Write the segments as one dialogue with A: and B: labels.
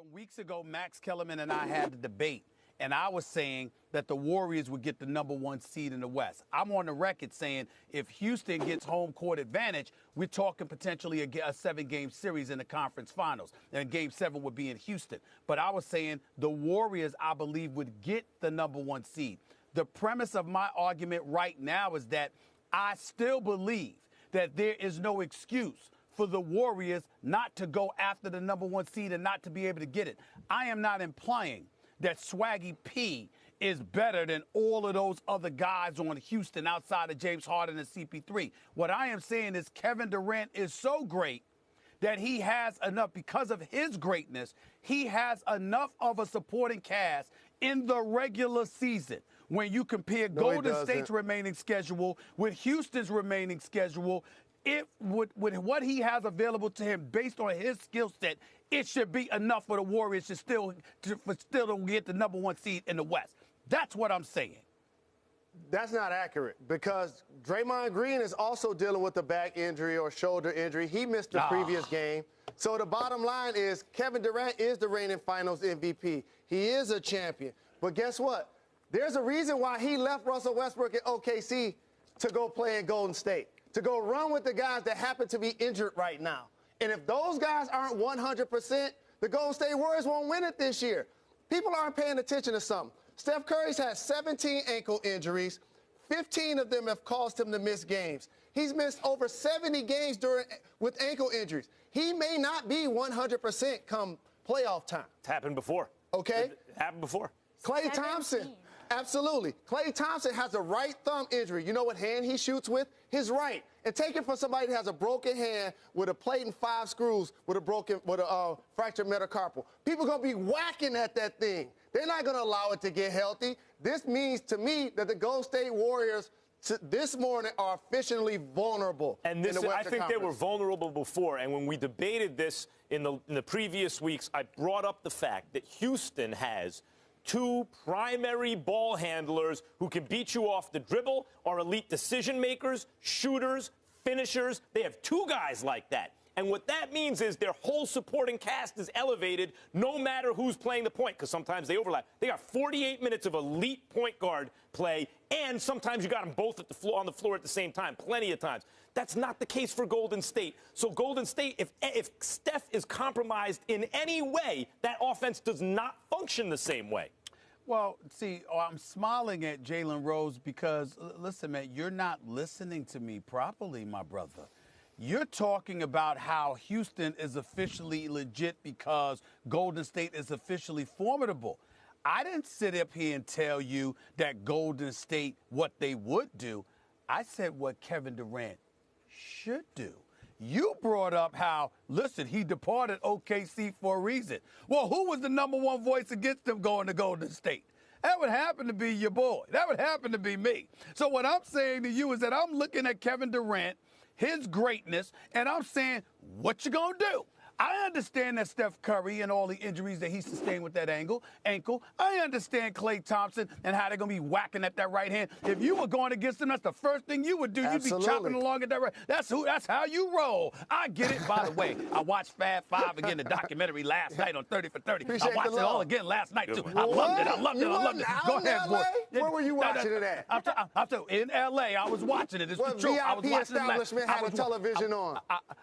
A: Some weeks ago, Max Kellerman and I had a debate, and I was saying that the Warriors would get the #1 seed in the West. I'm on the record saying if Houston gets home court advantage, we're talking potentially a 7-game series in the conference finals, and Game 7 would be in Houston. But I was saying the Warriors, I believe, would get the #1 seed. The premise of my argument right now is that I still believe that there is no excuse for the Warriors not to go after the #1 seed and not to be able to get it. I am not implying that Swaggy P is better than all of those other guys on Houston outside of James Harden and CP3. What I am saying is Kevin Durant is so great that he has enough, because of his greatness, he has enough of a supporting cast in the regular season. When you compare Golden State's remaining schedule with Houston's remaining schedule, with what he has available to him based on his skill set, it should be enough for the Warriors to still get the #1 seed in the West. That's what I'm saying.
B: That's not accurate, because Draymond Green is also dealing with a back injury or shoulder injury. He missed the previous game. So the bottom line is Kevin Durant is the reigning finals MVP. He is a champion. But guess what? There's a reason why he left Russell Westbrook at OKC to go play in Golden State, to go run with the guys that happen to be injured right now. And if those guys aren't 100%, the Golden State Warriors won't win it this year. People aren't paying attention to something. Steph Curry's had 17 ankle injuries. 15 of them have caused him to miss games. He's missed over 70 games with ankle injuries. He may not be 100% come playoff time.
C: It's happened before.
B: Okay?
C: It happened before.
B: Klay Thompson. Absolutely. Klay Thompson has a right thumb injury. You know what hand he shoots with? His right. And take it from somebody that has a broken hand with a plate and 5 screws with a fractured metacarpal. People are going to be whacking at that thing. They're not going to allow it to get healthy. This means to me that the Golden State Warriors this morning are officially vulnerable.
C: And this, I think they were vulnerable before. And when we debated this in the previous weeks, I brought up the fact that Houston has 2 primary ball handlers who can beat you off the dribble, are elite decision makers, shooters, finishers. They have 2 guys like that. And what that means is their whole supporting cast is elevated no matter who's playing the point, because sometimes they overlap. They got 48 minutes of elite point guard play, and sometimes you got them both on the floor at the same time, plenty of times. That's not the case for Golden State. So Golden State, if Steph is compromised in any way, that offense does not function the same way.
A: Well, see, I'm smiling at Jalen Rose because, listen, man, you're not listening to me properly, my brother. You're talking about how Houston is officially legit because Golden State is officially formidable. I didn't sit up here and tell you that Golden State, what they would do. I said what Kevin Durant should do. You brought up how, listen, he departed OKC for a reason. Well, who was the #1 voice against him going to Golden State? That would happen to be your boy. That would happen to be me. So what I'm saying to you is that I'm looking at Kevin Durant, his greatness, and I'm saying, what you gonna do? I understand that Steph Curry and all the injuries that he sustained with that ankle. I understand Klay Thompson and how they're going to be whacking at that right hand. If you were going against him, that's the first thing you would do. You'd be chopping along at that right. That's how you roll. I get it. By the way, I watched Fab 5 again, the documentary last night on 30 for 30. I watched it all again last night, too. I loved it. Go ahead, boy.
B: Where were you watching it at?
A: I'm in L.A. I was watching it. It's the truth. I was
B: VIP
A: watching
B: establishment had a television on.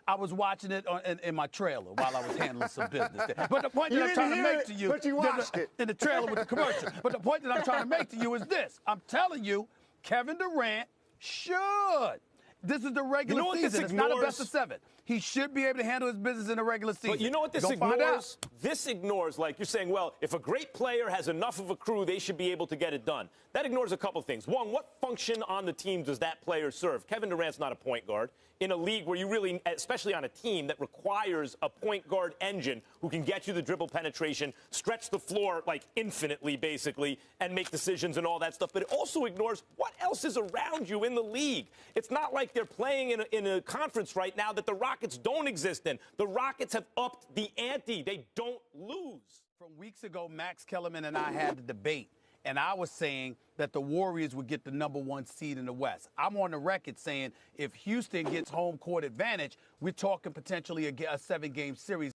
A: I was watching it in my trailer while I was handling some business there. But the point that I'm trying to make to you,
B: but you watched it
A: in the trailer with the commercial. But the point that I'm trying to make to you is this: I'm telling you, Kevin Durant should. This is the regular season. It's not a best of 7. He should be able to handle his business in the regular season.
C: But you know what this ignores? This ignores, like you're saying, well, if a great player has enough of a crew, they should be able to get it done. That ignores a couple things. One, what function on the team does that player serve? Kevin Durant's not a point guard. In a league where you really, especially on a team that requires a point guard engine who can get you the dribble penetration, stretch the floor like infinitely, basically, and make decisions and all that stuff. But it also ignores what else is around you in the league. It's not like they're playing in a conference right now that the Rockets don't exist in. The Rockets have upped the ante. They don't lose.
A: From weeks ago, Max Kellerman and I had a debate, and I was saying that the Warriors would get the #1 seed in the West. I'm on the record saying if Houston gets home court advantage, we're talking potentially a 7-game series.